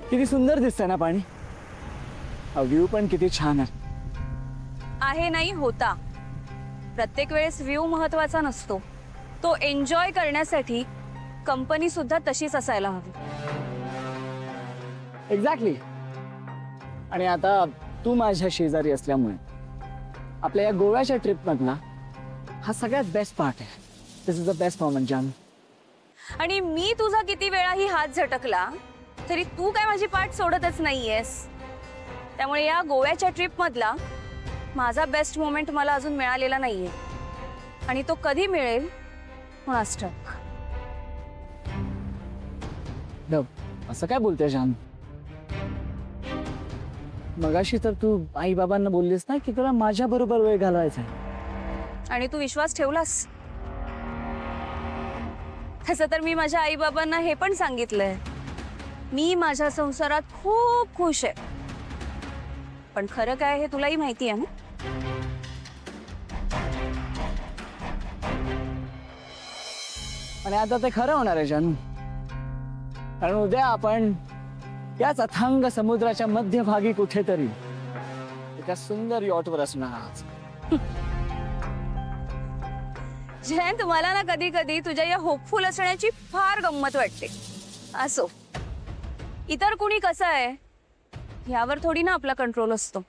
किती सुंदर दिसतंय ना पाणी. व्ह्यू पण किती छान आहे नाही होता. प्रत्येक वेळेस व्ह्यू महत्वाचा नसतो. तो एन्जॉय करण्यासाठी कंपनी सुद्धा तशीच असायला हवी. एक्झॅक्टली. आणि आता तू माझ्या शेजारी असल्यामुळे आपल्या या गोव्याच्या ट्रिप मधला हा सगळ्यात बेस्ट पार्ट आहे. दिस इज द बेस्ट मोमेंट जानू. आणि मी तुझा किती वेळाही हात झटकला तरी तू काय माझी पाठ सोडतच नाहीयेस. त्यामुळे या गोव्याच्या ट्रिप मधला माझा बेस्ट मोमेंट मला अजून मिळालेला नाहीये. आणि तो कधी मिळेल कुणास ठाऊक. असं काय बोलते जानू? मगाशी तर तू आई बाबांना बोललीस ना की तुला माझ्या बरोबर वेळ घालवायचा आहे. आणि तू विश्वास ठेवलास. तसं तर मी माझ्या आई बाबांना हे पण सांगितलंय, मी माझ्या संसारात खूप खुश आहे. पण खरं काय हे तुलाही माहिती आहे ना. आणि आता ते खरं होणार आहे जानू. कारण उद्या आपण याच अथांग समुद्राच्या मध्यभागी कुठेतरी एका सुंदर यॉटवर असणार आहात. जयंत, मला ना कधी कधी तुझ्या या होपफुल असण्याची फार गंमत वाटते. असो, इतर कुणी कसं आहे यावर थोडी ना आपला कंट्रोल असतो.